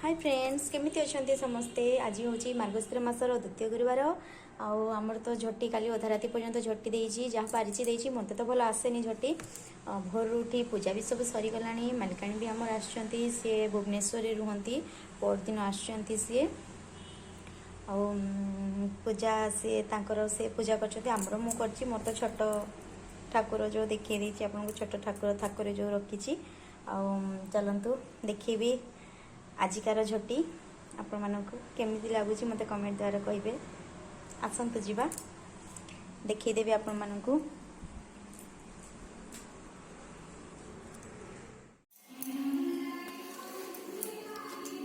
Hi friends केमिति अछंती समस्ते। आज हूँ मार्गशीर मासर द्वितीय गुरुवार आमर तो झटी काली अधा राति पर्यंत झटी देइछि जहाँ पारिछि देइछि मते तो भल आसेनी झटी भोर उठी पूजा भी सब सरीगला मालिकाणी भी आमर आसुचंती सी भुवनेश्वर रुहंती परदिन आसुचंती सी पूजा सी तांकर से पूजा करछंती आमर मु करछि मोर तो छोट ठाकुर जो देखिए देइछि आपनको छोट ठाकुर जो रखिछि चलंतु देखिबी आजिकार झटी आपण मानक केमिति लागुची मते कमेंट द्वारा कहिबे। आसंतु जीवा देखि देबे आपण मानकू।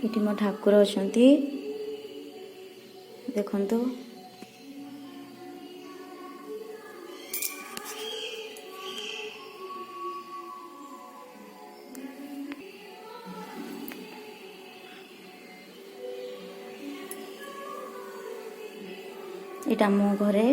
इटी मो ठाकुर अछंती देखंतु इटा मो घरे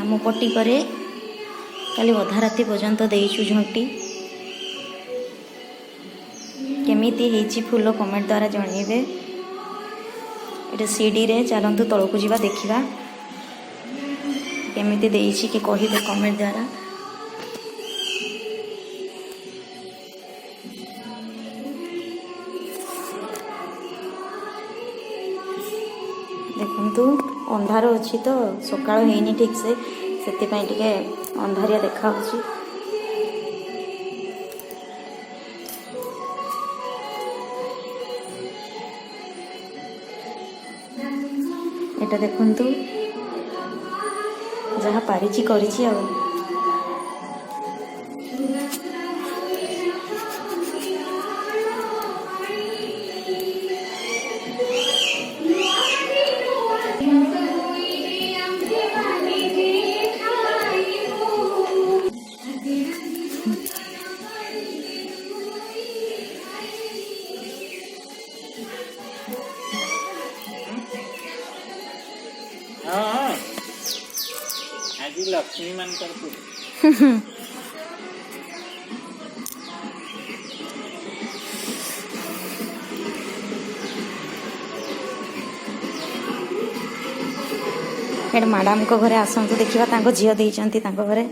मो पट्टी करे काली अधा राति पर्यंत देइछु झंटी केमिति हेची फूल कमेंट द्वारा जणेबे। ये सीडी रे चलतु तलू जावा देखा केमिति देइछि कि कहिबे कमेंट द्वारा। देखंतु अंधार अछि तो सकाळ हेनी ठीक से सेति पई टिके अंधारिया देखा होछि। एटा देखंतु जहाँ पारिछि करिछि आ आज लक्ष्मी मान कर मैडम को घरे आसतु देखा झील देइचंती तांको घरे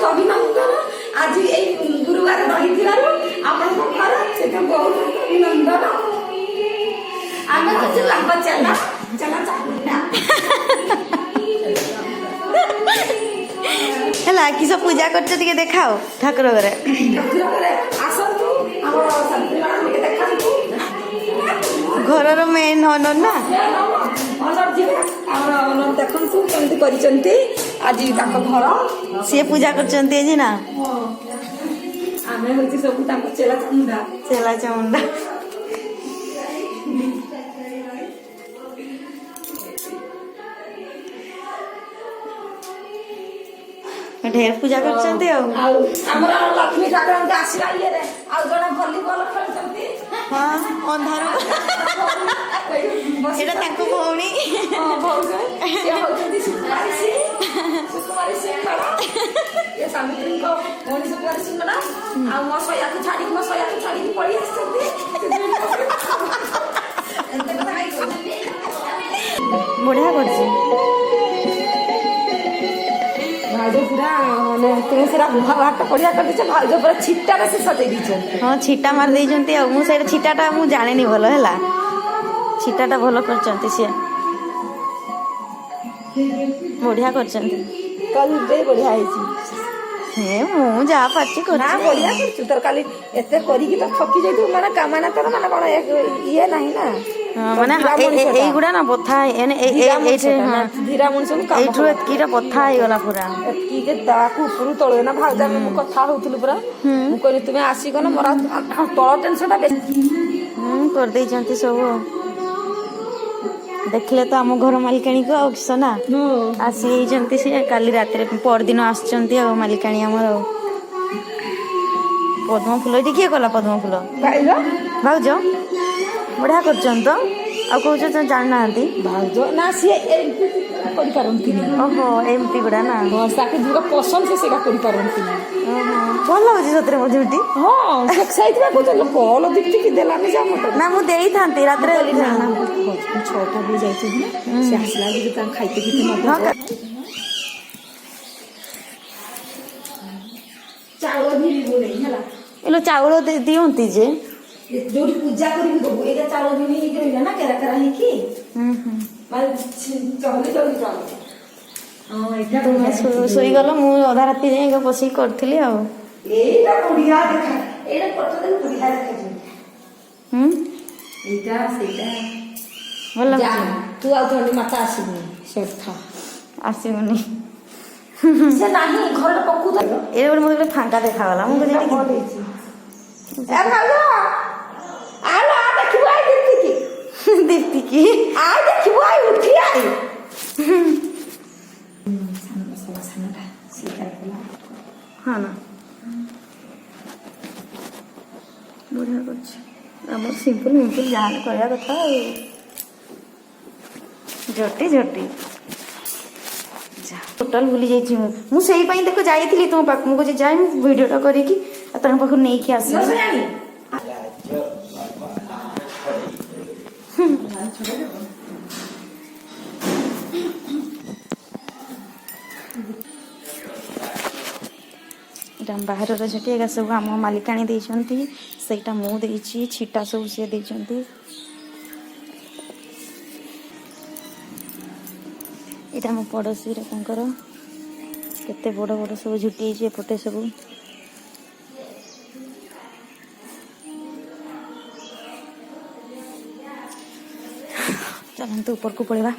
अभिनंदन आज गुरुवार रही बहुत अभिनंदन आम चला है कि सब पूजा कर देखाओ ठाकुर घरे घर मेन ऑनर ना देखु कमी आज घर सी पूजा कर ना आम हूँ सब चेला चामुंडा ढेर पूजा कर लक्ष्मी ठाकुर आसला ये जन भलीबल खेलुंट हाँ अंधार भौणी सुकुमारी सिंह ये सावित्री भौणी सुकुमारी सिंह मो सया छाड़ी मो सया छाड़ी पड़ी बढ़िया कर भाज पूरा तुलसीरा भाट बढ़िया कर दीचे भाज पूरा छिट्टा से सजे दीचे हाँ छिट्टा मार देइचंती आ मु से छिट्टाटा मु जानेनी भलो हैला छिट्टाटा भलो करचंती से बढ़िया करचंती कल बे बढ़िया हैची हे मु जा पाची कर ना बढ़िया करछु तोर काली एते करी की तो थकी जाई तू माने कामना तोर माने कोन ये नाही ना ମାନେ ଏଇଗୁଡ଼ା ନା ବଥା ଧୀରା ମଣିଷ ଏଇଠୁ ଏତିକିଟା ବଥା ହେଇଗଲା ପୁରା। ଏତିକି ଯେ ତାକୁ ଉପରୁ ତଳେ ନା ଭାଉଜ ମୁଁ କଥା ହଉଥିଲୁ ପୁରା ମୁଁ କହିଲି ତୁମେ ଆସିଗଲ ମୋର ତଳ ଟେନସନଟା ବେଶୀ କରିଦେଇଛନ୍ତି ସବୁ ଆଉ। ଦେଖିଲେ ତ ଆମ ଘର ମାଲିକାଣୀକୁ ଆଉ କିସ ନା ଆସିଯାଇଛନ୍ତି ସିଏ କାଲି ରାତିରେ ପରଦିନ ଆସୁଛନ୍ତି ଆଉ ମାଲିକାଣୀ ଆମର ଆଉ। ପଦ୍ମ ଫୁଲ ଏଠି କିଏ କଲା ପଦ୍ମ ଫୁଲ? ଭାଉଜ ବଢ଼ିଆ କରୁଛନ୍ତି ତ। ଆଉ କହୁଛ ତ ଜାଣିନାହାନ୍ତି ଭାଉଜ ନା ସିଏ ଏମିତି କରିପାରନ୍ତିନି। ଓହୋ ଏମିତି ଗୁଡ଼ା ନା। ତାକୁ ଯୋଉଟା ପସନ୍ଦ ସେ ସେଇଟା କରିପାରନ୍ତିନି। ଭଲ ଲାଗୁଛି ସତରେ ମୋ ଝୁଟି। ହଁ ସେଇଥିପାଇଁ କହୁଛନ୍ତି କଲ ଦିକି ଦେଲାନି ଯେ ନା ମୁଁ ଦେଇଥାନ୍ତି ରାତିରେ ଛଅଟା ବେଳେ ଯାଇଛନ୍ତି ନା ସେ ଆସିଲା ବେଳକୁ ତାଙ୍କୁ ଖାଇତେ ନବ ଚାଉଳ ଭିଡ଼ିବୁନି ହେଲା। ଏଲୋ ଚାଉଳ ଦିଅନ୍ତି ଯେ ଯୋଉଠି ପୂଜା କରିକି ଦବୁ ଏଇଟା ଚାଉଳ ଭିଡ଼ି ହେଇକି ରହିଲା ନା କେରା କେରା ହେଇକି ମାନେ ଚହଲି ଚହଲି ଚାଉଳ। ତୁମେ ଶୋଇଗଲ ମୁଁ ଅଧା ରାତି ଯାଇ ବସିକି କରିଥିଲି ଆଉ। ଏଇଟା ବଢିଆ ଦେଖା ଏଇଟା ଫଟୋ ଦେଲେ ବଢିଆ ଦେଖାଯିବ। ଏଇଟା ସେଇଟା ଭଲ ଲାଗୁଛି। ତୁ ଆଉ ଧଣ୍ଡି ମାତା ଆସିବୁନି ସେଠା ଆସିବନି ସେ ନାହିଁ ଘରଟା ପକଉଥା। ଏଇଟା ଗୋଟେ ମୋତେ ଫାଙ୍କା ଦେଖାଗଲା। ମୁଁ କହିଲି ଭଲ ହେଇଛି। ଦେଖିବୁ ଆଇ ଦୀପ୍ତିକି ଆଇ ଦେଖିବୁ ଆଇ ଉଠି ଆଇ ହଁ ନା ବଢ଼ିଆ କରୁଛି। ଆମର ସିମ୍ପଲ୍ ମିମ୍ପଲ୍ ଯାହାହେଲେ କରିବା କଥା ଆଉ। ଝଟି ଟୋଟାଲ ଭୁଲି ଯାଇଛି ମୁଁ ସେଇ ପାଇଁ ଦେଖ ଯାଇଥିଲି ତୁମ ପାଖକୁ। ମୁଁ କହୁଛି ଯାଇ ମୁଁ ଭିଡ଼ିଓଟା କରିକି ଆଉ ତମ ପାଖକୁ ନେଇକି ଆସିବି। ଏଇଟା ବାହାରର ଝଟି ଏକା ସବୁ ଆମ ମାଲିକାଣୀ ଦେଇଛନ୍ତି। ସେଇଟା ମୁଁ ଦେଇଛି ଛିଟା ସବୁ ସିଏ ଦେଇଛନ୍ତି। ଏଇଟା ମୋ ପଡ଼ୋଶୀର ତାଙ୍କର କେତେ ବଡ଼ ବଡ଼ ସବୁ ଝୁଟି ହେଇଛି ଏପଟେ ସବୁ। ଚାଲନ୍ତୁ ଉପରକୁ ପଳେଇବା।